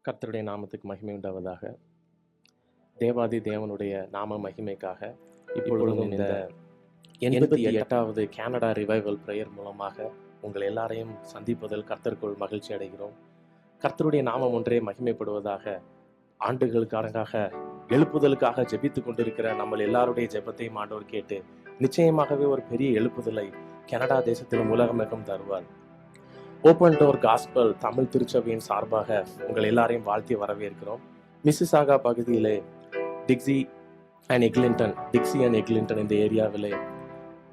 கர்த்தருடைய நாமத்துக்கு மகிமை உண்டாவதாக. தேவாதி தேவனுடைய நாம மகிமைக்காக இப்பொழுதும் இந்த 88வது கனடா ரிவைவல் பிரேயர் மூலமாக உங்கள் எல்லாரையும் சந்திப்பதில் கர்த்தருக்குள் மகிழ்ச்சி அடைகிறோம். கர்த்தருடைய நாமம் ஒன்றே மகிமைப்படுவதாக. ஆண்டுகளுக்காக எழுப்புதலுக்காக ஜெபித்து கொண்டிருக்கிற நம்ம எல்லாருடைய ஜெபத்தையும் ஆண்டவர் கேட்டு நிச்சயமாகவே ஒரு பெரிய எழுப்புதலை கனடா தேசத்திலும் உலகமெங்கும் தருவார். ஓப்பன் டோர் காஸ்பல் தமிழ் திருச்சபையின் சார்பாக உங்கள் எல்லாரையும் வாழ்த்தி வரவேற்கிறோம். மிசிசாகா பகுதியிலே டிக்ஸி அண்ட் எக்லிங்டன் இந்த ஏரியாவிலே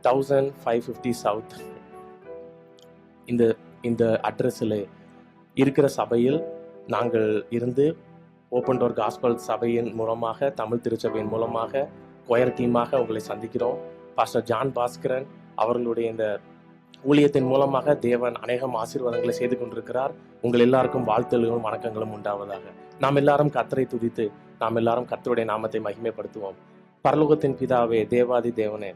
1550 சவுத் இந்த அட்ரஸில் இருக்கிற சபையில் நாங்கள் இருந்து ஓப்பன் டோர் காஸ்பல் சபையின் மூலமாக தமிழ் திருச்சபையின் மூலமாக கொயர் டீமாக உங்களை சந்திக்கிறோம். பாஸ்டர் ஜான் பாஸ்கரன் அவர்களுடைய இந்த ஊழியத்தின் மூலமாக தேவன் அநேகம் ஆசீர்வாதங்களை செய்து கொண்டிருக்கிறார். உங்கள் எல்லாருக்கும் வாழ்த்துகளும் வணக்கங்களும் உண்டாவதாக. நாம் எல்லாரும் கர்த்தரை துதித்து நாம் எல்லாரும் கர்த்தருடைய நாமத்தை மகிமைப்படுத்துவோம். பரலோகத்தின் பிதாவே, தேவாதி தேவனே,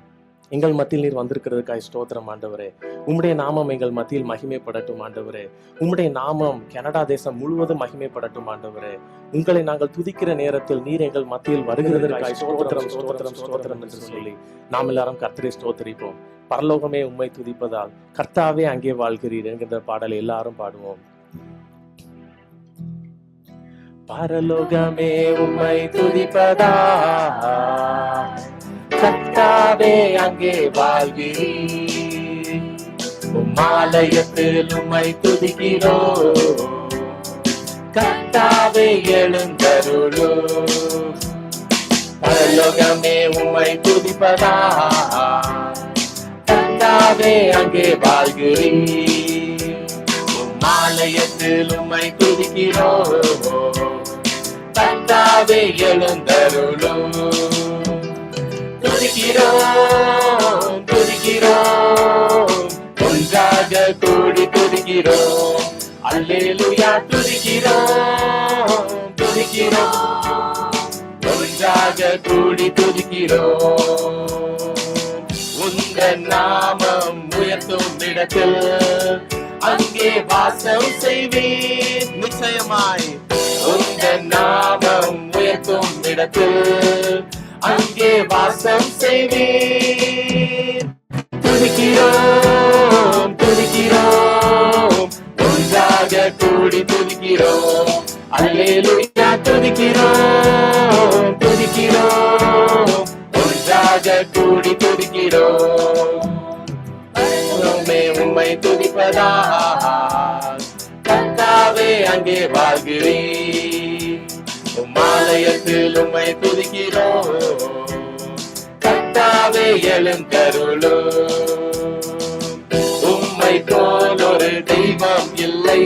எங்கள் மத்தியில் நீர் வந்திருக்கிறதுக்காய் ஸ்தோத்திரம் ஆண்டவரே. உம்முடைய நாமம் எங்கள் மத்தியில் மகிமைப்படட்டும் ஆண்டவரே. உம்முடைய நாமம் கனடா தேசம் முழுவதும் மகிமைப்படட்டும் ஆண்டவரே. உங்களை நாங்கள் துதிக்கிற நேரத்தில் நீர் எங்கள் மத்தியில் வருகிறதற்காய் ஸ்தோத்திரம் ஸ்தோத்திரம் ஸ்தோத்திரம் என்று சொல்லி நாம் எல்லாரும் கர்த்தரை ஸ்தோத்திரிப்போம். பரலோகமே உம்மை துதிப்பதால் கர்த்தாவே அங்கே வாழ்கிறீர் என்கின்ற பாடலை எல்லாரும் பாடுவோம். பரலோகமே உம்மை துதிப்பதா, கர்த்தாவே அங்கே வாழ்கிறீர். உம்மாலயத்தில் உம்மை துதிக்கிறோம், கர்த்தாவே எழுந்தருளும். பரலோகமே உம்மை துதிப்பதா, கர்த்தாவே அங்கே வாழ்கிறீர். உம்மாலயத்தில் உம்மை துதிக்கிறோம், கர்த்தாவே எழுந்தருளும். துதிக்கிறோம் துதிக்கிறோம், ஒன்றாக கூடி துதிக்கிறோம். அல்லேலூயா துதிக்கிறோம் துதிக்கிறோம், ஒன்றாக கூடி துதிக்கிறோம். உங்கள் நாமம் உயர்த்தும் இடத்தில் அங்கே வாசம் செய்வீர் நிச்சயமாய். உங்கள் நாமம் உயர்த்தும் இடத்தில் அங்கே வாசம் செய்வீர். துதிக்கிறோம் துதிக்கிறோம், ஒன்றாக கூடி துதிக்கிறோம். அல்லேலூயா துதிக்கிறோம் துதிக்கிறோம், ஒன்றாக கூடி துதிக்கிறோம். உம்மை துதிப்பதா, கர்த்தாவே அங்கே வாழ்கிறீர். உம்மாலயத்தில் உம்மை துதிக்கிறோம், கர்த்தாவே எழுந்தருளும். உம்மை போல் ஒரு தெய்வம் இல்லை,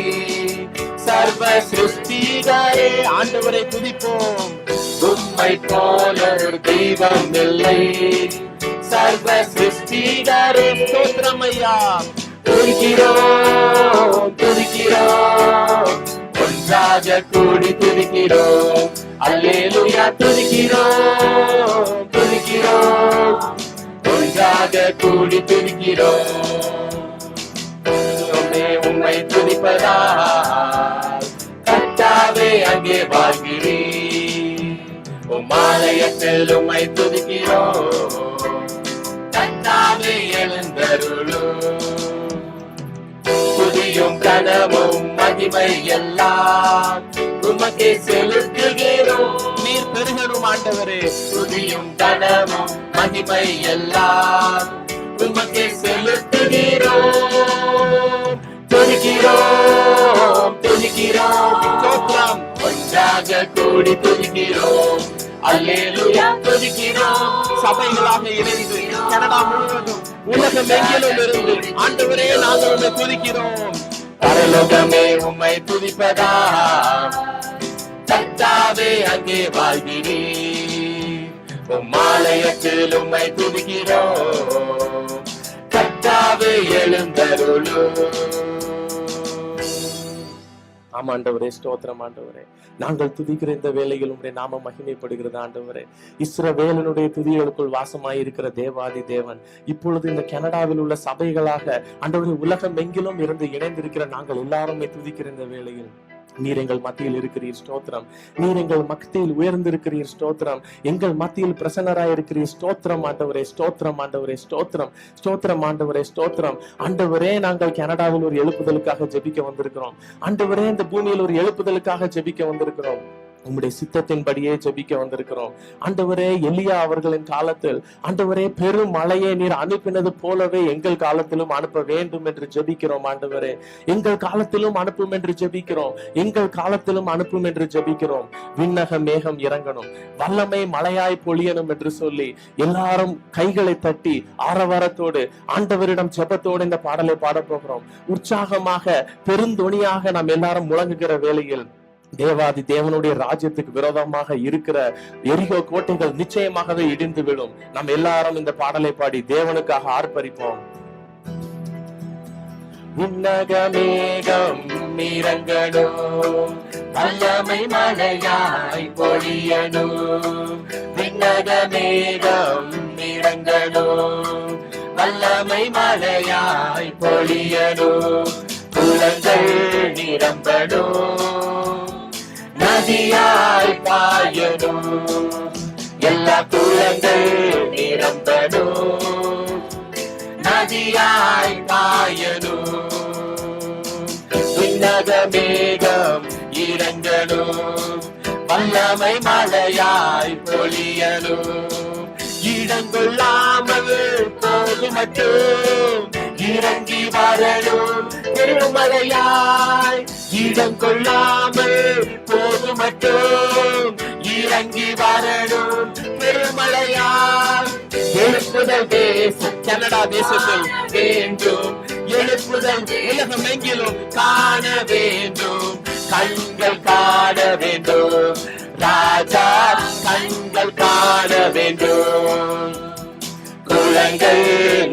சர்வ சிருஷ்டிகரே. ஆண்டவரை துதிப்போம். உம்மை போல் ஒரு தெய்வம் இல்லை, சர்வ சிருஷ்டிகரே. ஸ்தோத்திரம் ஐயா. துதிக்கிறோம் துதிக்கிறோம், ஒன்றாக கூடி துதிக்கிறோம். அல்லேலூயா துதிக்கிறோம் துதிக்கிறோம், ஒன்றாக கூடி துதிக்கிறோம். உம்மை துதிப்பதா, கர்த்தாவே அங்கே வாழ்கிறீர். உம்மாலயத்தில் உம்மை துதிக்கிறோம், கர்த்தாவே எழுந்தருளும். துதியும் கனமும் மகிமை எல்லாம் உமக்கே செலுத்துகிறோம். நீர் பெருகணும் ஆண்டவரே. துதியும் கனமும் மகிமை எல்லாம் உமக்கே செலுத்துகிறோம். துதிக்கிறோம் துதிக்கிறோம், ஸ்தோத்திரம். ஒன்றாக கூடி துதிக்கிறோம். அல்லேலூயா துதிக்கிறோம். சபைகளாக இணைந்து கனடா முழுவதும் உலகம் எங்கிலும் இருந்து ஆண்டவரே நாங்கள் உம்மை துதிக்கிறோம். பரலோகமே உம்மை துதிப்பதா, கர்த்தாவே அங்கே வாழ்கிறீர். உம்மாலயத்தில் உம்மை துதிக்கிறோம், கர்த்தாவே எழுந்தருளும். ஆமா ஆண்டவரே, ஸ்தோத்திரம் ஆண்டவரே. நாங்கள் துதிக்கிற இந்த வேளையில் உம்முடைய நாமம் மகிமைப்படுகிறது ஆண்டவரே. இஸ்ரவேலனுடைய துதிகளுக்குள் வாசமாயிருக்கிற தேவாதி தேவன் இப்பொழுது இந்த கனடாவில் உள்ள சபைகளாக ஆண்டவரே உலகம் எங்கிலும் இருந்து இணைந்திருக்கிற நாங்கள் எல்லாருமே துதிக்கிற இந்த வேளையில் நீர் எங்கள் மத்தியில் இருக்கிறீர், ஸ்தோத்திரம். நீர் எங்கள் மத்தியில் உயர்ந்திருக்கிறீர், ஸ்தோத்திரம். எங்கள் மத்தியில் பிரசன்னராய் இருக்கிறீர், ஸ்தோத்திரம் ஆண்டவரே, ஸ்தோத்திரம் ஆண்டவரே, ஸ்தோத்திரம், ஸ்தோத்திரம் ஆண்டவரே, ஸ்தோத்திரம். ஆண்டவரே, நாங்கள் கனடாவில் ஒரு எழுப்புதலுக்காக ஜெபிக்க வந்திருக்கிறோம். ஆண்டவரே, இந்த பூமியில் ஒரு எழுப்புதலுக்காக ஜெபிக்க வந்திருக்கிறோம். உம்முடைய சித்தத்தின்படியே ஜெபிக்க வந்திருக்கிறோம். ஆண்டவரே, எலியா அவர்களின் காலத்தில் ஆண்டவரே பெரும் மழையை நீர் அனுப்பினது போலவே எங்கள் காலத்திலும் அனுப்ப வேண்டும் என்று ஜெபிக்கிறோம். ஆண்டவரே, எங்கள் காலத்திலும் அனுப்பும் என்று ஜெபிக்கிறோம். எங்கள் காலத்திலும் அனுப்பும் என்று ஜெபிக்கிறோம். விண்ணக மேகம் இறங்கணும், வல்லமை மழையாய் பொழியணும் என்று சொல்லி எல்லாரும் கைகளை தட்டி ஆரவாரத்தோடு ஆண்டவரிடம் ஜெபத்தோடு இந்த பாடலை பாட போகிறோம். உற்சாகமாக பெருந்தொனியாக நாம் எல்லாரும் முழங்குகிற வேளையில் தேவாதி தேவனுடைய ராஜ்யத்துக்கு விரோதமாக இருக்கிற எரிகோ கோட்டைகள் நிச்சயமாகவே இடிந்து விடும். நாம் எல்லாரும் இந்த பாடலை பாடி தேவனுக்காக ஆர்ப்பரிப்போம். விண்ணகமேகம் இறங்கணும், வல்லமை மழையாய் பொழியணும். விண்ணகமேகம் இறங்கணும், வல்லமை மழையாய் பொழியணும். குளங்கள் நிரம்பணும், நதியாய் பாயணும். எல்லா குளங்கள் நிரம்பணும், நதியாய் பாயணும். விண்ணகமேகம் இறங்கணும், வல்லமை மழையாய் பொழியணும். இடங்கொள்ளாமல் போகுமட்டும் இறங்கி வரணும் பெருமழையாய். இடங்கொள்ளாமல் போகுமட்டும் இறங்கி வரணும் பெருமழையாய். எழுப்புதல் தேசம் கனடா தேசத்தில் வேண்டும், எழுப்புதல் உலகம் எங்கிலும் காண வேண்டும். கண்கள் காண வேண்டும், ராஜா கண்கள் காண வேண்டும். குளங்கள்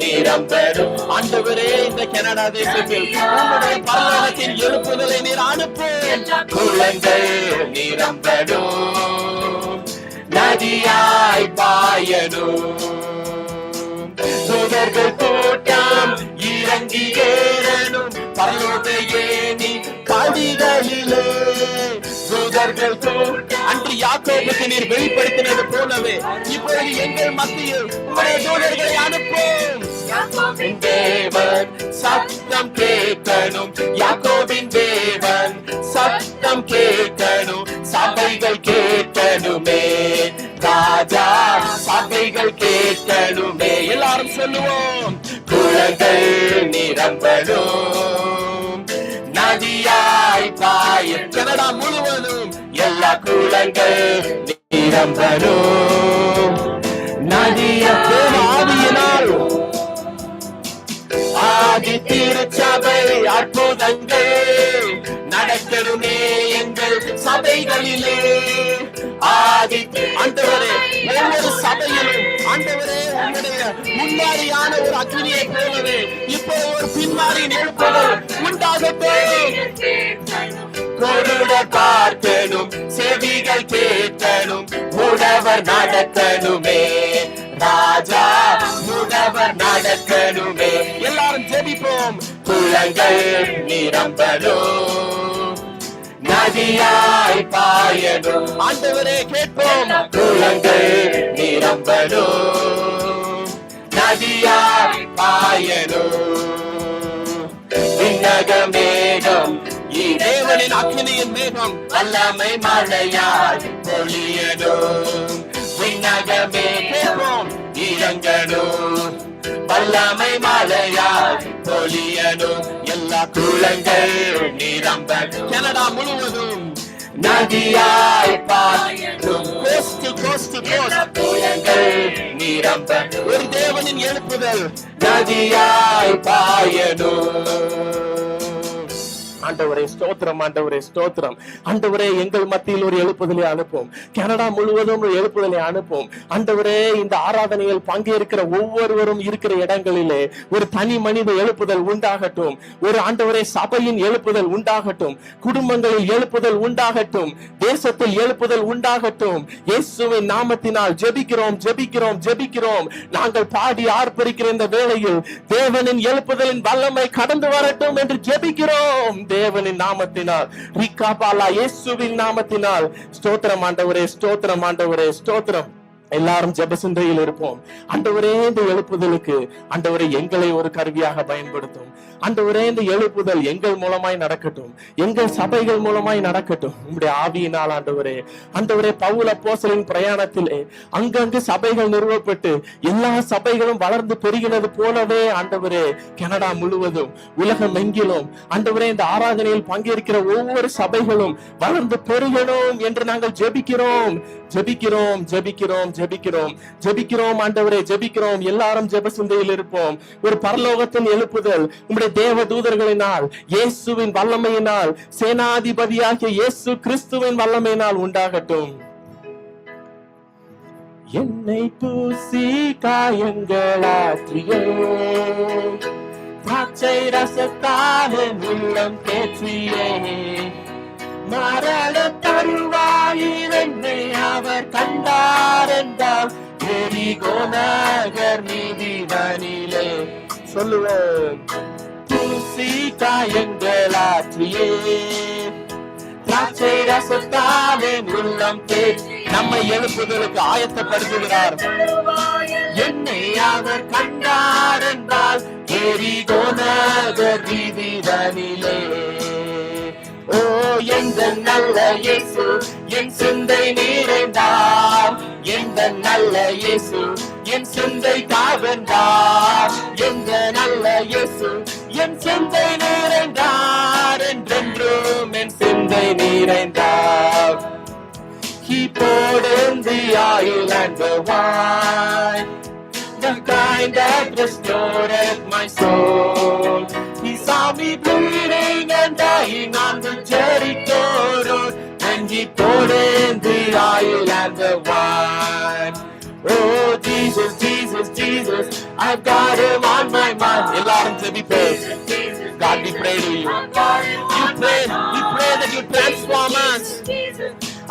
நிரம்பரும். ஆண்டவரே, இந்த கனடா தேசத்தில் உம்முடைய பரலோகத்தின் எழுப்புதலை நீர் அனுப்பும். குளங்கள் நிரம்பரும், நதியாய் பாயணும். சுடர்கள் கூட்டம் இறங்கி ஏறணும், பரலோக ஏணி படிகளிலே. சுடர்கள் கூட்டம் அன்று யாக்கோபுக்கு நீர் வெளிப்படுத்தினது போலவே இப்பொழுது எங்கள் மத்தியில் உம்முடைய தூதர்களை அனுப்பும். யாக்கோபின் தேவன் சத்தம் கேட்கணும், யாக்கோபின் தேவன் சத்தம் கேட்கணும். சபைகள் கேட்கணுமே ராஜா, சபைகள் கேட்கணுமே. எல்லாரும் சொல்லுவோம். குளங்கள் நிரம்பணும், நதியாய் பாயும். கனடா முழுவதும் எல்லா குளங்கள் நிரம்பணும், நதியால். ஆதி திருச்சபை அற்புதங்கள் நடக்கணுமே எங்கள் சபைகளிலே. ஆதி ஆண்டவரே, ஒவ்வொரு சபையிலும் ஆண்டவரே உங்களுடைய முன்னாடியான ஒரு அக்னியை போலவே இப்போ ஒரு பின்மாரியின் எழுப்புதல் உண்டாகட்டும். கொடுட பார்க்கணும், செவிகள் கேட்கணும், முடவர் நடக்கணுமே ராஜா, முடவர் நடக்கணுமே. எல்லாரும் ஜெபிப்போம். குளங்கள் நிரம்பணும், நதியாய் பாயணும். ஆண்டவரே கேட்போம். குளங்கள் நிரம்பணும், நதியாய் பாயணும். விண்ணகமேகம் தேவனின் அக்கினியின் மேகம், வல்லமை மழையாய் பொழியணும். விண்ணகமே கேட்போம், இறங்கணும், வல்லமை மழையாய் பொழியணும். எல்லா குளங்கள் நிரம்ப கனடா முழுவதும் நதியாய் பாயணும். குளங்கள் நிரம்ப ஒரு தேவனின் எழுப்புதல், நதியாய் பாயணும். ஆண்டவரே ஸ்தோத்திரம், ஆண்டவரே ஸ்தோத்திரம். ஆண்டவரே, எங்கள் மத்தியில் ஒரு எழுப்புதலை அனுப்பும், கனடா முழுவதும் ஒரு எழுப்புதலை அனுப்பும். ஆண்டவரே, இந்த ஆராதனையில் பங்கேற்கிற ஒவ்வொருவரும் இருக்கிற இடங்களிலே ஒரு தனி மனித எழுப்புதல் உண்டாகட்டும். ஒரு ஆண்டவரே சபையின் எழுப்புதல் உண்டாகட்டும், குடும்பங்களில் எழுப்புதல் உண்டாகட்டும், தேசத்தில் எழுப்புதல் உண்டாகட்டும். இயேசுவின் நாமத்தினால் ஜெபிக்கிறோம், ஜெபிக்கிறோம், ஜெபிக்கிறோம். நாங்கள் பாடி ஆர்ப்பரிக்கிற இந்த வேளையில் தேவனின் எழுப்புதலின் வல்லமை கடந்து வரட்டும் என்று ஜெபிக்கிறோம். தேவனின் நாமத்தினால், ரிகாபாலா இயேசுவின் நாமத்தினால். ஸ்தோத்திரம் ஆண்டவரே, ஸ்தோத்திரம் ஆண்டவரே, ஸ்தோத்திரம். எல்லாரும் ஜெபசிந்தையில் இருப்போம். ஆண்டவரே, இந்த எழுப்புதலுக்கு ஆண்டவரே எங்களை ஒரு கருவியாக பயன்படுத்தும். ஆண்டவரே, இந்த எழுப்புதல் எங்கள் மூலமாய் நடக்கட்டும், எங்கள் சபைகள் மூலமாய் நடக்கட்டும். உங்களுடைய ஆவியினால் ஆண்டவரே, ஆண்டவரே பவுல் அப்போஸ்தலரின் பிரயாணத்திலே அங்கங்கு சபைகள் நிறுவப்பட்டு எல்லா சபைகளும் வளர்ந்து பெருகினது போலவே ஆண்டவரே கனடா முழுவதும், உலகம் எங்கிலும் ஆண்டவரே இந்த ஆராதனையில் பங்கேற்கிற ஒவ்வொரு சபைகளும் வளர்ந்து பெருகணும் என்று நாங்கள் ஜெபிக்கிறோம், ஜெபிக்கிறோம், ஜெபிக்கிறோம், ஜெபிக்கிறோம், ஜெபிக்கிறோம் ஆண்டவரே, ஜெபிக்கிறோம். எல்லாரும் ஜெபசிந்தையில் இருப்போம். ஒரு பரலோகத்தின் எழுப்புதல் உம்முடைய தேவ தூதர்களினால், இயேசுவின் வல்லமையினால், சேனாதிபதியாகிய இயேசு கிறிஸ்துவின் வல்லமையினால் உண்டாகட்டும். என்னை பூசி காயங்களாற்றியே, திராட்சை ரசத்தால் உள்ளம் தேற்றியே, மரண தருவாயில் என்னை அவர் கண்டார் என்றால் எரிகோ நகர் நீதிவனிலே. சொல்லுவோம். பூசி காயங்களாற்றியே, திராட்சை ரசத்தாலே உள்ளம் தேற்றி நம்மை எழுப்புதலுக்கு ஆயத்தப்படுத்துகிறார். என்னை அவர் கண்டார் என்றால் எரிகோ நகர் நீதிவனிலே. ஓ எந்த நல்ல இயேசு என் சிந்தை நிறைந்தார், எந்த நல்ல இயேசு என் சிந்தை காவென்றார், எந்த நல்ல இயேசு என் சிந்தை நிறைந்தார், என்றென்றும் என் சிந்தை நிறைந்தார். He poured in the oil and the wine, the kind that restored my soul. He saw me bleeding and dying on the Jericho road, and he poured in the oil and the wine. Oh Jesus, Jesus, Jesus, I've got him on my mind. எல்லாரும் ஜெபிப்போம். God, we pray to you. We pray that you transform us.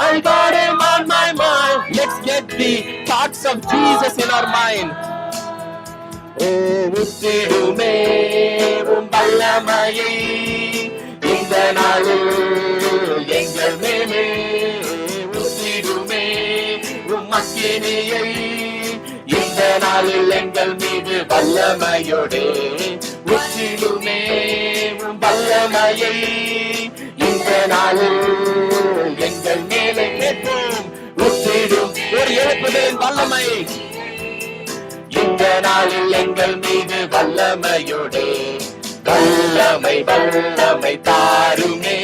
I got him on my mind. Let's get the thoughts of Jesus in our mind. ஊற்றிடுமே உம் வல்லமையை இந்த நாளில் எங்கள் மேலே, ஊற்றிடுமே உம் அக்கினியை இந்த நாளில் எங்கள் மீது வல்லமையோடே, ஊற்றிடுமே உம் வல்லமையை இந்த நாளில் எங்கள் மேலே. கேட்போம். ஊற்றிடும் ஒரு எழுப்புதலின் வல்லமை இந்த நாளில் எங்கள் மீது வல்லமையோடே, வல்லமை வல்லமை தாருமே,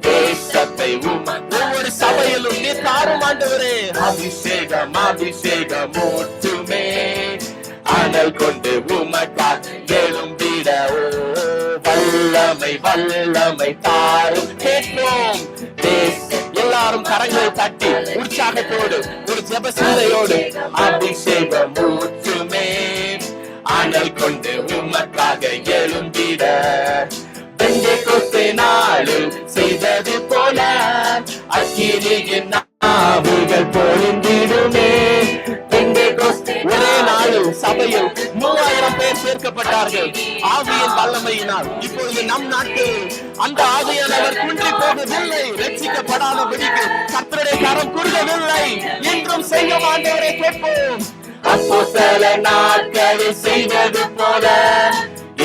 தேசத்தை ஒவ்வொரு சபையிலும் நீ தாரும் ஆண்டவரே. அபிஷேகம் அபிஷேகம் ஊற்றுமே, அனல் கொண்டு உமக்கால் எழும்பிட. வல்லமை வல்லமை தாரும். கேட்போம். எல்லாரும் கரங்களை தட்டி உற்சாகத்தோடு ஒரு ஜெப சிந்தையோடு, அபிஷேகம் ஊற்றுமே, அனல் கொண்டு உமக்காக எழும்பிட. பெந்தெகோஸ்தே நாளில் செய்தது போல அக்கினியின் நாவுகள் பொழிந்திடுமே. பெந்தெகோஸ்தே ஒரே நாளில் சபையில் 3000 பேர் சேர்க்கப்பட்டார்கள் ஆவியின் வல்லமையினால். இப்பொழுது நம் நாட்டில் அந்த ஆவியானவர் குன்றி போகவில்லை. ரட்சிக்கப்படாதபடிக்கு கர்த்தருடைய கரம் குறுகவில்லை. என்றும் செய்ய மாட்டவரை கேட்போம். அப்போஸ்தலர் நாட்களில் செய்தது போல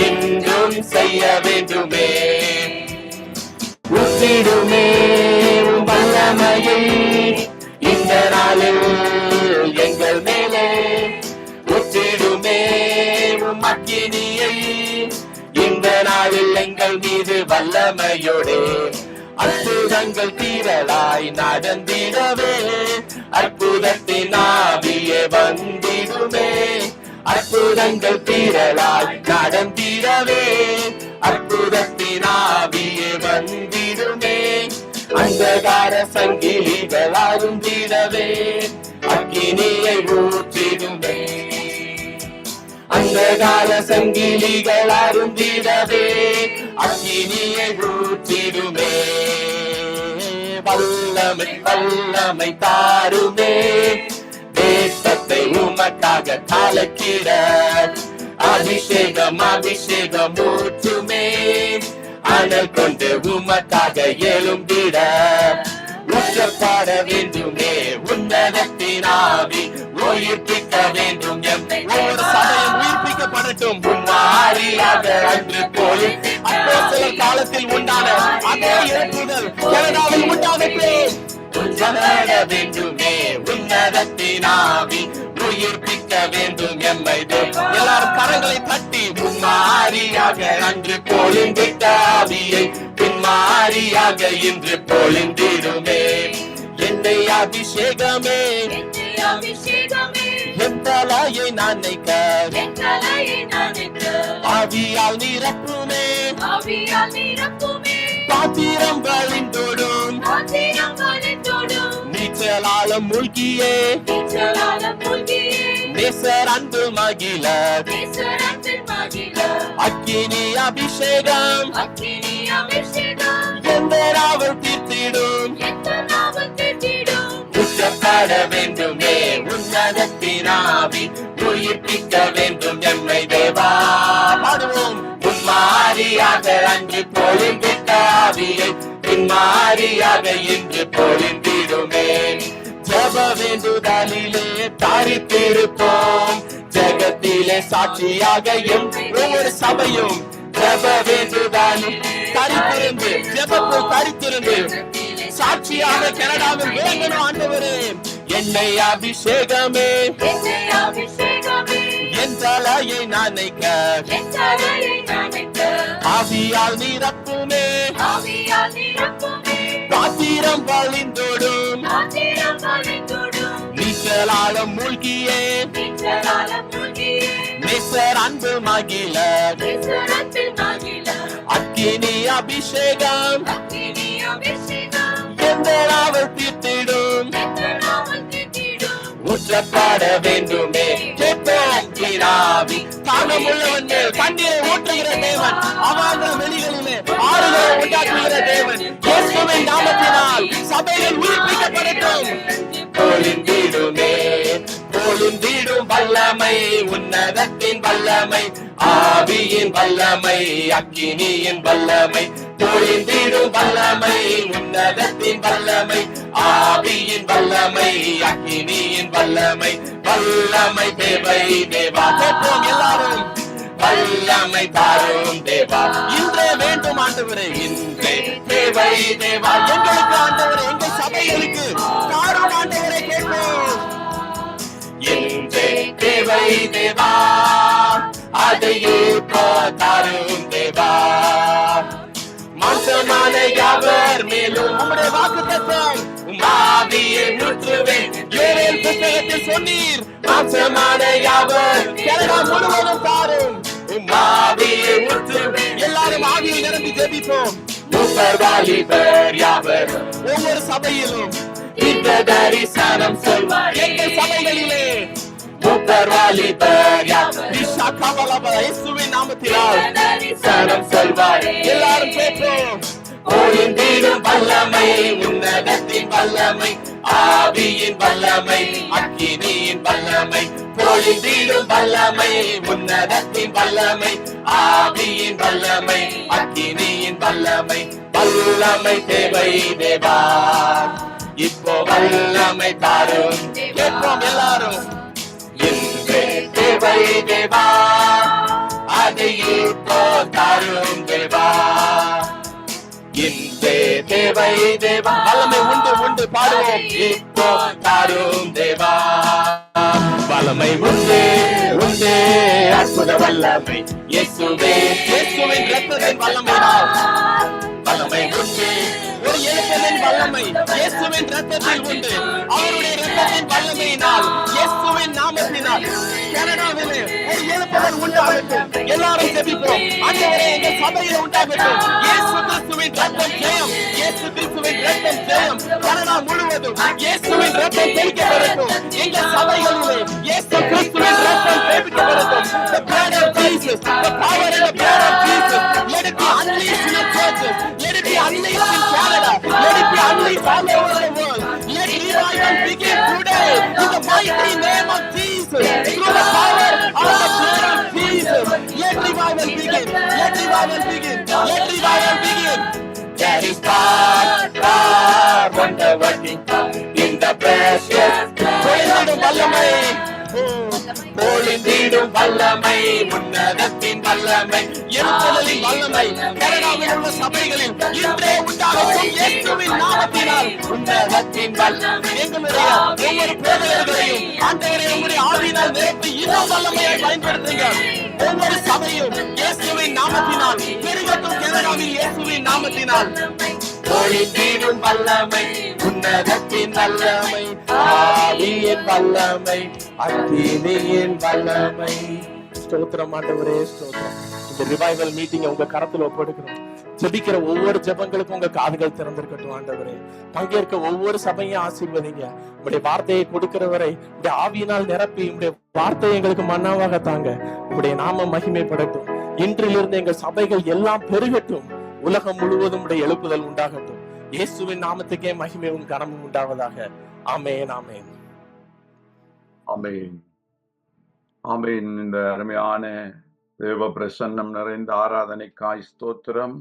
இன்றும் செய்ய வேண்டுமே. ஊற்றிடுமே உம் வல்லமையை இந்த நாளில் எங்கள் மேலே, ஊற்றிடுமே உம் அக்கினியை இந்த நாளில் எங்கள் மீது வல்லமையோடே. அற்புதங்கள் தீரலாய் நடந்திடவே, அற்புதத்தின் ஆவியே வந்திடுமே. அற்புதங்கள் தீரலாய் நடந்திடவே, அற்புதத்தின் ஆவியே வந்திடுமே. அந்தகார சங்கிலிகள் அருந்திடவே, அக்கினியை ஊற்றிடுமே. அந்தகார சங்கிலிகள் அருந்திடவே, அக்கினியை ஊற்றிடுமே. வல்லமை வல்லமை தாருமே, தேசத்தை உமக்காக கலக்கிட. அபிஷேகம் அபிஷேகம் ஊற்றுமே, அனல் கொண்டு உமக்காக எழும்பிட ஊற்றப்பட வேண்டுமே உன்னதத்தின் ஆவி உயிர்ப்பிக்க வேண்டும் ஒவ்வொரு சபையும் உயிர்ப்பிக்கப்படட்டும் முன்மாறியாக அன்று போய் அப்போஸ்தலர் காலத்தில் உண்டான அதே எழுப்புதல் கனடாவில் உண்டாகட்டும் வேண்டுமே உன்னதத்தின் ஆவி உயிர்ப்பிக்க வேண்டும் எம்மை எல்லாரும் கரங்களை தட்டி முன்மாறியாக அன்று பொழிந்திட்ட ஆவியை பின்மாறியாக இன்று பொழிந்திடுமே என்னை அபிஷேகமே என் தலையை நினைக்க ஆவியால் நிரப்புமே பாத்திரம் வழிந்தோடும் நீச்சலாலம் மூழ்கியே நேசர் அன்பு மகிழ அக்கினி அபிஷேகம் எந்த நாவல் தீர்த்திடும் உச்சப்பட வேண்டுமே உன்னதத்தின் ஆவி உயிர்ப்பிக்க வேண்டும் எம்மை தேவா பாடுவோம் முன்மாறியாக அன்று பொழிந்திட்ட ஆவியை பின்மாறியாக இன்று பொழிந்திடுமே ஜப வேண்டுதலிலே தாரித்திருப்போம் ஜகத்திலே சாட்சியாக ஒவ்வொரு சபையும் ஜப வேண்டுதலும் தரித்திருந்து ஜபத்தில் தரித்திருந்து சாட்சியாக கனடாவில் வேங்கணும் ஆண்டவரே என்னை அபிஷேகமே என் தலையை நினைக்க ஆவியால் நிரப்புமே பாத்திரம் வழிந்தோடும் நீச்சலாலம் மூழ்கியே நேசர் அன்பு மகிழ அக்கினி அபிஷேகம் எந்த நாவல் தீர்த்திடும் ஊற்றப்பட வேண்டுமே கேட்போம் கிராவி தாகமுள்ளவன் மேல் கண்ணீரை ஊற்றுகிற தேவன் அவாந்த வெளிகளிலே ஆறுகளை உண்டாக்குகிற தேவன் இயேசுவின் நாமத்தினால் சபையில் உயிர்ப்பிக்கப்படட்டும் பொழிந்திடுமே பொழிந்திடும் வல்லமை உன்னதத்தின் வல்லமை ஆவியின் வல்லமை அக்கினியின் வல்லமை பொழிந்திடும் வல்லமை உன்னதத்தின் வல்லமை ஆவியின் வல்லமை அக்கினியின் வல்லமை வல்லமை தேவை தேவா கேட்போம் எல்லாரும் வல்லமை தாரும் தேவா இன்றே வேண்டும் ஆண்டவரே இன்றே தேவை தேவா எங்களுக்கு ஆண்டவரே எங்கள் சபைகளுக்கு தாரும் ஆண்டவரை கேட்போம் இன்றே தேவை தேவா அதையே தாரும் தேவா மாசமான யாவர் மேலும் உம்முடைய வாக்குத்தத்தம் ஆவியை ஊற்றுவேன் யோவேல் புத்தகத்தில் சொன்னீர் மாசமான யாவர் கனடா முழுவதும் பாரும் ஆவியை ஊற்றுவேன் எல்லாரும் ஆவியில் நிரம்பி ஜெபிப்போம் மூப்பர் வாலிபர் யாவர் ஒவ்வொரு சபையிலும் இந்த தரிசனம் சொல்வார் எங்கள் சபைகளிலே மூப்பர் வாலிபர் யாவர் இயேசுவின் நாமத்தினால் தரிசனம் சொல்வார் எல்லாரும் கேட்போம் பொழிந்திடும் வல்லமை உன்னதத்தின் வல்லமை ஆவியின் வல்லமை அக்கினியின் வல்லமை பொழிந்திடும் வல்லமை உன்னதத்தின் வல்லமை ஆவியின் வல்லமை அக்கினியின் வல்லமை வல்லமை தேவை தேவா இப்போ வல்லமை தாரும் கேட்போம் எல்லாரும் இன்றே தேவை தேவா அதை இப்போ தாரும் தேவா இன்றே தேவை தேவா வல்லமை உண்டு உண்டு பாடுவோம் இப்போ தாரும் தேவா வல்லமை உண்டு உண்டு அற்புத வல்லமை இயேசுவே இயேசுவின் இரத்தத்தின் வல்லமையால் வல்லமை உண்டு ஒரு எழுப்பதின் வல்லமை இயேசுவின் இரத்தத்தில் உண்டு அவருடைய இரத்தத்தின் வல்லமையினால் இயேசுவின் நாமத்தினால் கனடாவிலே ஒரு எழுப்பதன் உண்டாகட்டும் எல்லாரும் ஜெபிப்போம் ஆண்டவரே எங்கள் சபையில் உண்டாகட்டும் இயேசு கிறிஸ்துவின் இரத்தம் ஜெயம் இயேசு கிறிஸ்துவின் இரத்தம் ஜெயம் கனடா முழுவதும் இயேசுவின் இரத்தம் தெளிக்கப்படட்டும் எங்கள் சபைகளிலே இயேசு கிறிஸ்துவின் இரத்தம் தெளிக்கப்படட்டும் the blood of Jesus the power in the blood of Jesus let it be unleashed in the churches let it be unleashed in Canada let it be unleashed all over the world let revival begin today in the mighty name of Jesus through the power of the blood of Jesus let revival begin let revival revival begin. Let revival begin. There is power, wonder working in the precious பொழிந்திடும் வல்லமை, பொழிந்திடும் வல்லமை, உன்னதத்தின் வல்லமை, எழுப்புதலின் வல்லமை கனடாவில் உள்ள சபைகளில் இன்றே உண்டாகட்டும் இயேசுவின் நாமத்தினால். உன்னதத்தின் வல்லமை எங்களுடைய ஒவ்வொரு போதகர்களையும் ஆண்டவரே உம்முடைய ஆவியினால் நிரப்பி இன்னும் வல்லமையை பயன்படுத்துங்க. ஒவ்வொரு சபையும் இயேசுவின் நாமத்தினால் பெருகட்டும். கனடாவில் இயேசுவின் நாமத்தினால் பொழிந்திடும் வல்லமை, உன்னதத்தின் வல்லமை, ஆவியின் வல்லமை, அக்கினியின் வல்லமை. ஸ்தோத்திரம் ஆண்டவரே, ஸ்தோத்திரம். இந்த ரிவைவல் மீட்டிங் உங்க கரத்துல ஒப்படைக்கிறோம். ஜெபிக்கிற ஒவ்வொரு ஜெபங்களுக்கும் உங்க காதுகள் திறந்திருக்கட்டும் ஆண்டவரே. பங்கேற்க ஒவ்வொரு சபையும் ஆசீர்வதிங்க. உங்களுடைய வார்த்தையை கொடுக்கிறவரை உடைய ஆவியினால் நிரப்பி உங்களுடைய வார்த்தையை எங்களுக்கு மன்னாவாக தாங்க. உங்களுடைய நாம மகிமைப்படட்டும். இன்றிலிருந்து எங்கள் சபைகள் எல்லாம் பெருகட்டும். உலகம் முழுவதும் உடைய எழுப்புதல் உண்டாகட்டும். இயேசுவின் நாமத்துக்கே மகிமையும் கனமும் உண்டாவதாக. ஆமென், ஆமென், ஆமென், ஆமென். இந்த அருமையான தேவ பிரசன்னம் நிறைந்த ஆராதனைக்காய் ஸ்தோத்திரம்.